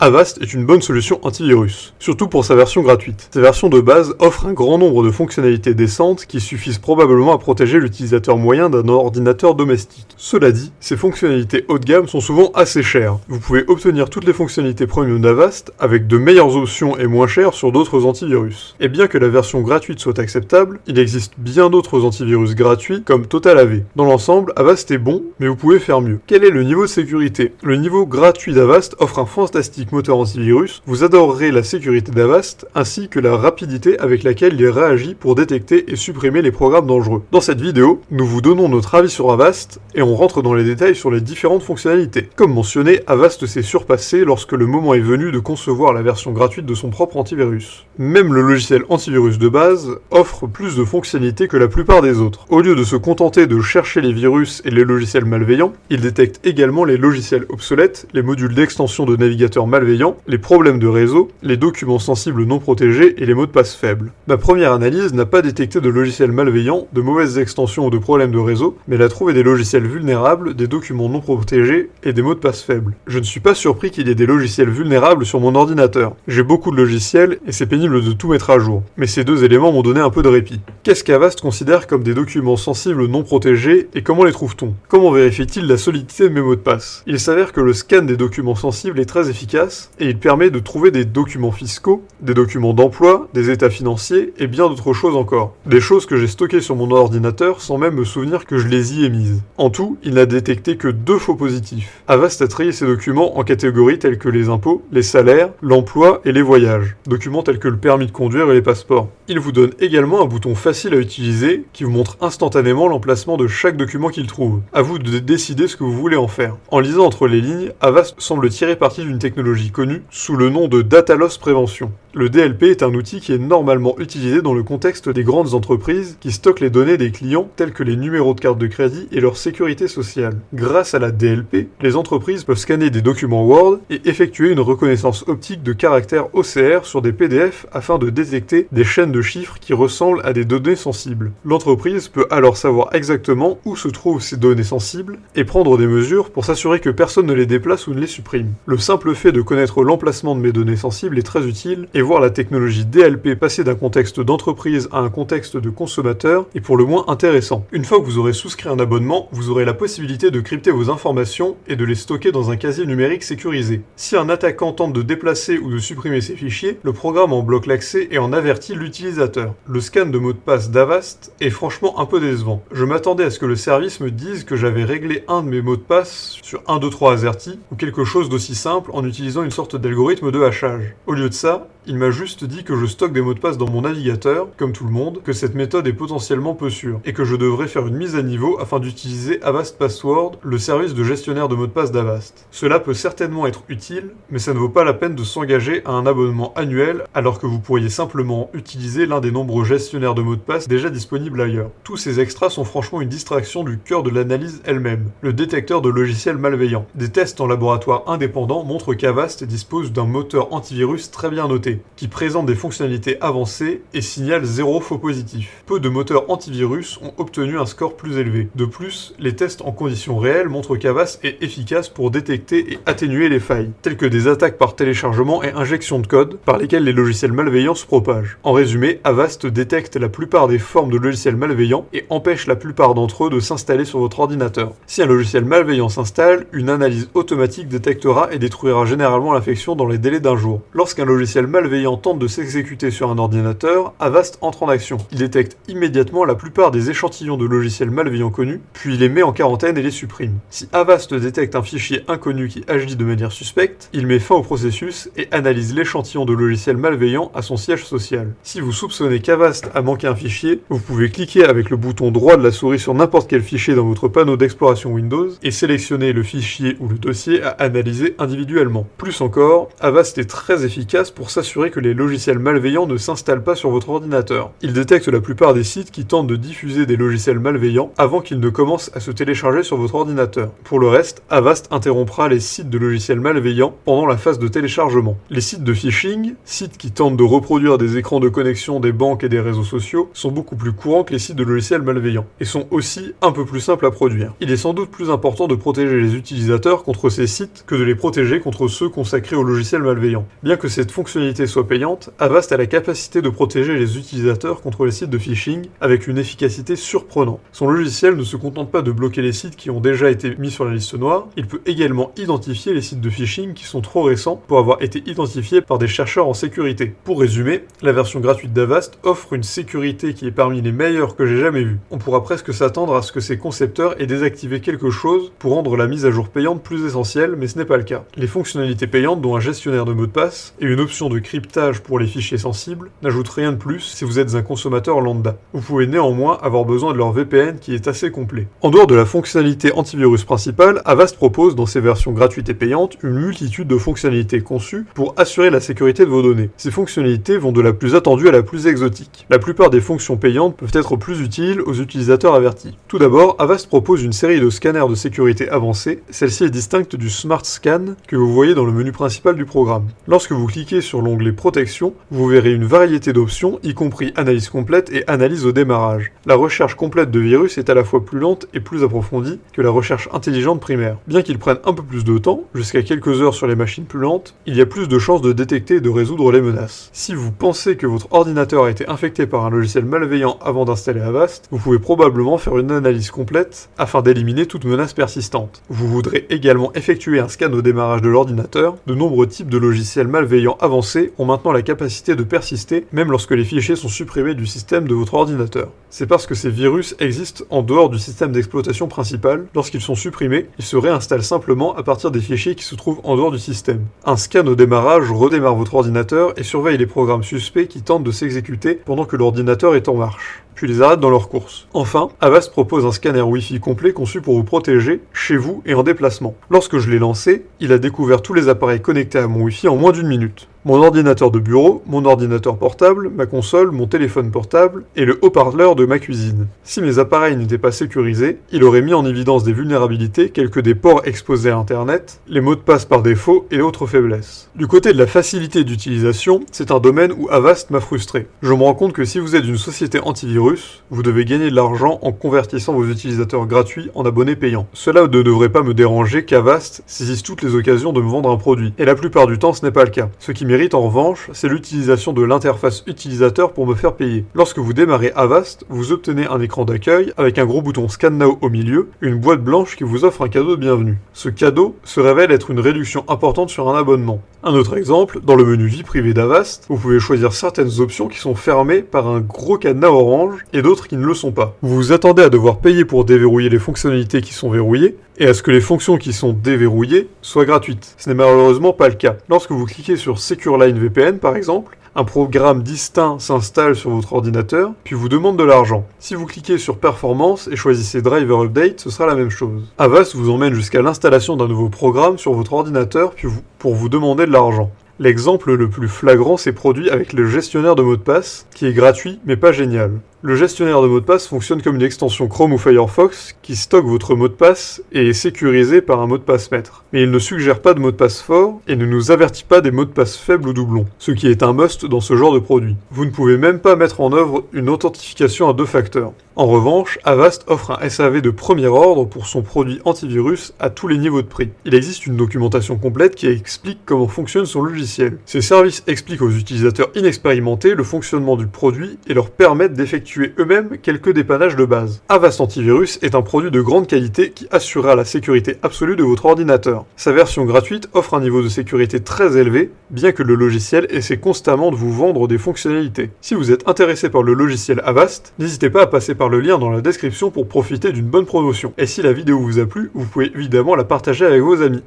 Avast est une bonne solution antivirus, surtout pour sa version gratuite. Sa version de base offre un grand nombre de fonctionnalités décentes qui suffisent probablement à protéger l'utilisateur moyen d'un ordinateur domestique. Cela dit, ces fonctionnalités haut de gamme sont souvent assez chères. Vous pouvez obtenir toutes les fonctionnalités premium d'Avast avec de meilleures options et moins chères sur d'autres antivirus. Et bien que la version gratuite soit acceptable, il existe bien d'autres antivirus gratuits comme TotalAV. Dans l'ensemble, Avast est bon, mais vous pouvez faire mieux. Quel est le niveau de sécurité? Le niveau gratuit d'Avast offre un fantastique moteur antivirus, vous adorerez la sécurité d'Avast, ainsi que la rapidité avec laquelle il réagit pour détecter et supprimer les programmes dangereux. Dans cette vidéo, nous vous donnons notre avis sur Avast, et on rentre dans les détails sur les différentes fonctionnalités. Comme mentionné, Avast s'est surpassé lorsque le moment est venu de concevoir la version gratuite de son propre antivirus. Même le logiciel antivirus de base offre plus de fonctionnalités que la plupart des autres. Au lieu de se contenter de chercher les virus et les logiciels malveillants, il détecte également les logiciels obsolètes, les modules d'extension de navigateur malveillants, les problèmes de réseau, les documents sensibles non protégés et les mots de passe faibles. Ma première analyse n'a pas détecté de logiciels malveillants, de mauvaises extensions ou de problèmes de réseau, mais elle a trouvé des logiciels vulnérables, des documents non protégés et des mots de passe faibles. Je ne suis pas surpris qu'il y ait des logiciels vulnérables sur mon ordinateur. J'ai beaucoup de logiciels et c'est pénible de tout mettre à jour. Mais ces deux éléments m'ont donné un peu de répit. Qu'est-ce qu'Avast considère comme des documents sensibles non protégés et comment les trouve-t-on? Comment vérifie-t-il la solidité de mes mots de passe? Il s'avère que le scan des documents sensibles est très efficace et il permet de trouver des documents fiscaux, des documents d'emploi, des états financiers et bien d'autres choses encore. Des choses que j'ai stockées sur mon ordinateur sans même me souvenir que je les y ai mises. En tout, il n'a détecté que 2 faux positifs. Avast a trié ces documents en catégories telles que les impôts, les salaires, l'emploi et les voyages. Documents tels que le permis de conduire et les passeports. Il vous donne également un bouton facile à utiliser qui vous montre instantanément l'emplacement de chaque document qu'il trouve. À vous de décider ce que vous voulez en faire. En lisant entre les lignes, Avast semble tirer parti d'une technologie connue sous le nom de Data Loss Prévention. Le DLP est un outil qui est normalement utilisé dans le contexte des grandes entreprises qui stockent les données des clients tels que les numéros de carte de crédit et leur sécurité sociale. Grâce à la DLP, les entreprises peuvent scanner des documents Word et effectuer une reconnaissance optique de caractères OCR sur des PDF afin de détecter des chaînes de chiffres qui ressemblent à des données sensibles. L'entreprise peut alors savoir exactement où se trouvent ces données sensibles et prendre des mesures pour s'assurer que personne ne les déplace ou ne les supprime. Le simple fait de connaître l'emplacement de mes données sensibles est très utile et voir la technologie DLP passer d'un contexte d'entreprise à un contexte de consommateur est pour le moins intéressant. Une fois que vous aurez souscrit un abonnement, vous aurez la possibilité de crypter vos informations et de les stocker dans un casier numérique sécurisé. Si un attaquant tente de déplacer ou de supprimer ces fichiers, le programme en bloque l'accès et en avertit l'utilisateur. Le scan de mot de passe d'Avast est franchement un peu décevant. Je m'attendais à ce que le service me dise que j'avais réglé un de mes mots de passe sur 1, 2, 3 AZERTY ou quelque chose d'aussi simple en utilisant une sorte d'algorithme de hachage. Au lieu de ça, il m'a juste dit que je stocke des mots de passe dans mon navigateur, comme tout le monde, que cette méthode est potentiellement peu sûre, et que je devrais faire une mise à niveau afin d'utiliser Avast Password, le service de gestionnaire de mots de passe d'Avast. Cela peut certainement être utile, mais ça ne vaut pas la peine de s'engager à un abonnement annuel alors que vous pourriez simplement utiliser l'un des nombreux gestionnaires de mots de passe déjà disponibles ailleurs. Tous ces extras sont franchement une distraction du cœur de l'analyse elle-même, le détecteur de logiciels malveillants. Des tests en laboratoire indépendants montrent qu'Avast dispose d'un moteur antivirus très bien noté, qui présente des fonctionnalités avancées et signale 0 faux positifs. Peu de moteurs antivirus ont obtenu un score plus élevé. De plus, les tests en conditions réelles montrent qu'Avast est efficace pour détecter et atténuer les failles, telles que des attaques par téléchargement et injection de code, par lesquelles les logiciels malveillants se propagent. En résumé, Avast détecte la plupart des formes de logiciels malveillants et empêche la plupart d'entre eux de s'installer sur votre ordinateur. Si un logiciel malveillant s'installe, une analyse automatique détectera et détruira généralement l'infection dans les délais d'un jour. Lorsqu'un logiciel malveillant tente de s'exécuter sur un ordinateur, Avast entre en action. Il détecte immédiatement la plupart des échantillons de logiciels malveillants connus, puis les met en quarantaine et les supprime. Si Avast détecte un fichier inconnu qui agit de manière suspecte, il met fin au processus et analyse l'échantillon de logiciels malveillants à son siège social. Si vous soupçonnez qu'Avast a manqué un fichier, vous pouvez cliquer avec le bouton droit de la souris sur n'importe quel fichier dans votre panneau d'exploration Windows et sélectionner le fichier ou le dossier à analyser individuellement. Plus encore, Avast est très efficace pour s'assurer que les logiciels malveillants ne s'installent pas sur votre ordinateur. Il détecte la plupart des sites qui tentent de diffuser des logiciels malveillants avant qu'ils ne commencent à se télécharger sur votre ordinateur. Pour le reste, Avast interrompra les sites de logiciels malveillants pendant la phase de téléchargement. Les sites de phishing, sites qui tentent de reproduire des écrans de connexion des banques et des réseaux sociaux, sont beaucoup plus courants que les sites de logiciels malveillants et sont aussi un peu plus simples à produire. Il est sans doute plus important de protéger les utilisateurs contre ces sites que de les protéger contre ceux consacrés aux logiciels malveillants. Bien que cette fonctionnalité soit payante, Avast a la capacité de protéger les utilisateurs contre les sites de phishing avec une efficacité surprenante. Son logiciel ne se contente pas de bloquer les sites qui ont déjà été mis sur la liste noire, il peut également identifier les sites de phishing qui sont trop récents pour avoir été identifiés par des chercheurs en sécurité. Pour résumer, la version gratuite d'Avast offre une sécurité qui est parmi les meilleures que j'ai jamais vues. On pourra presque s'attendre à ce que ses concepteurs aient désactivé quelque chose pour rendre la mise à jour payante plus essentielle, mais ce n'est pas le cas. Les fonctionnalités payantes, dont un gestionnaire de mots de passe et une option de cryptage pour les fichiers sensibles, n'ajoutent rien de plus si vous êtes un consommateur lambda. Vous pouvez néanmoins avoir besoin de leur VPN qui est assez complet. En dehors de la fonctionnalité antivirus principale, Avast propose dans ses versions gratuites et payantes une multitude de fonctionnalités conçues pour assurer la sécurité de vos données. Ces fonctionnalités vont de la plus attendue à la plus exotique. La plupart des fonctions payantes peuvent être plus utiles aux utilisateurs avertis. Tout d'abord, Avast propose une série de scanners de sécurité avancés. Celle-ci est distincte du Smart Scan que vous voyez dans le menu principal du programme. Lorsque vous cliquez sur l'onglet Protection, vous verrez une variété d'options, y compris analyse complète et analyse au démarrage. La recherche complète de virus est à la fois plus lente et plus approfondie que la recherche intelligente primaire. Bien qu'il prenne un peu plus de temps, jusqu'à quelques heures sur les machines plus lentes, il y a plus de chances de détecter et de résoudre les menaces. Si vous pensez que votre ordinateur a été infecté par un logiciel malveillant avant d'installer Avast, vous pouvez probablement faire une analyse complète afin d'éliminer toute menace persistante. Vous voudrez également effectuer un scan au démarrage de l'ordinateur. De nombreux types de logiciels malveillants avancés ont maintenant la capacité de persister même lorsque les fichiers sont supprimés du système de votre ordinateur. C'est parce que ces virus existent en dehors du système d'exploitation principal. Lorsqu'ils sont supprimés, ils se réinstallent simplement à partir des fichiers qui se trouvent en dehors du système. Un scan au démarrage redémarre votre ordinateur et surveille les programmes suspects qui tentent de s'exécuter pendant que l'ordinateur est en marche, puis les arrête dans leur course. Enfin, Avast propose un scanner Wi-Fi complet conçu pour vous protéger, chez vous et en déplacement. Lorsque je l'ai lancé, il a découvert tous les appareils connectés à mon Wi-Fi en moins d'une minute. Mon ordinateur de bureau, mon ordinateur portable, ma console, mon téléphone portable et le haut-parleur de ma cuisine. Si mes appareils n'étaient pas sécurisés, il aurait mis en évidence des vulnérabilités telles que des ports exposés à Internet, les mots de passe par défaut et autres faiblesses. Du côté de la facilité d'utilisation, c'est un domaine où Avast m'a frustré. Je me rends compte que si vous êtes une société antivirus, vous devez gagner de l'argent en convertissant vos utilisateurs gratuits en abonnés payants. Cela ne devrait pas me déranger qu'Avast saisisse toutes les occasions de me vendre un produit, et la plupart du temps ce n'est pas le cas. Ce qui mérite en revanche, c'est l'utilisation de l'interface utilisateur pour me faire payer. Lorsque vous démarrez Avast, vous obtenez un écran d'accueil avec un gros bouton Scan Now au milieu, une boîte blanche qui vous offre un cadeau de bienvenue. Ce cadeau se révèle être une réduction importante sur un abonnement. Un autre exemple, dans le menu Vie privée d'Avast, vous pouvez choisir certaines options qui sont fermées par un gros cadenas orange et d'autres qui ne le sont pas. Vous vous attendez à devoir payer pour déverrouiller les fonctionnalités qui sont verrouillées et à ce que les fonctions qui sont déverrouillées soient gratuites. Ce n'est malheureusement pas le cas. Lorsque vous cliquez sur Secure Line VPN par exemple, un programme distinct s'installe sur votre ordinateur, puis vous demande de l'argent. Si vous cliquez sur Performance et choisissez Driver Update, ce sera la même chose. Avast vous emmène jusqu'à l'installation d'un nouveau programme sur votre ordinateur, puis pour vous demander de l'argent. L'exemple le plus flagrant s'est produit avec le gestionnaire de mots de passe, qui est gratuit mais pas génial. Le gestionnaire de mots de passe fonctionne comme une extension Chrome ou Firefox qui stocke votre mot de passe et est sécurisé par un mot de passe maître. Mais il ne suggère pas de mot de passe fort et ne nous avertit pas des mots de passe faibles ou doublons, ce qui est un must dans ce genre de produit. Vous ne pouvez même pas mettre en œuvre une authentification à 2 facteurs. En revanche, Avast offre un SAV de premier ordre pour son produit antivirus à tous les niveaux de prix. Il existe une documentation complète qui explique comment fonctionne son logiciel. Ces services expliquent aux utilisateurs inexpérimentés le fonctionnement du produit et leur permettent d'effectuer eux-mêmes quelques dépannages de base. Avast Antivirus est un produit de grande qualité qui assurera la sécurité absolue de votre ordinateur. Sa version gratuite offre un niveau de sécurité très élevé, bien que le logiciel essaie constamment de vous vendre des fonctionnalités. Si vous êtes intéressé par le logiciel Avast, n'hésitez pas à passer par le lien dans la description pour profiter d'une bonne promotion. Et si la vidéo vous a plu, vous pouvez évidemment la partager avec vos amis.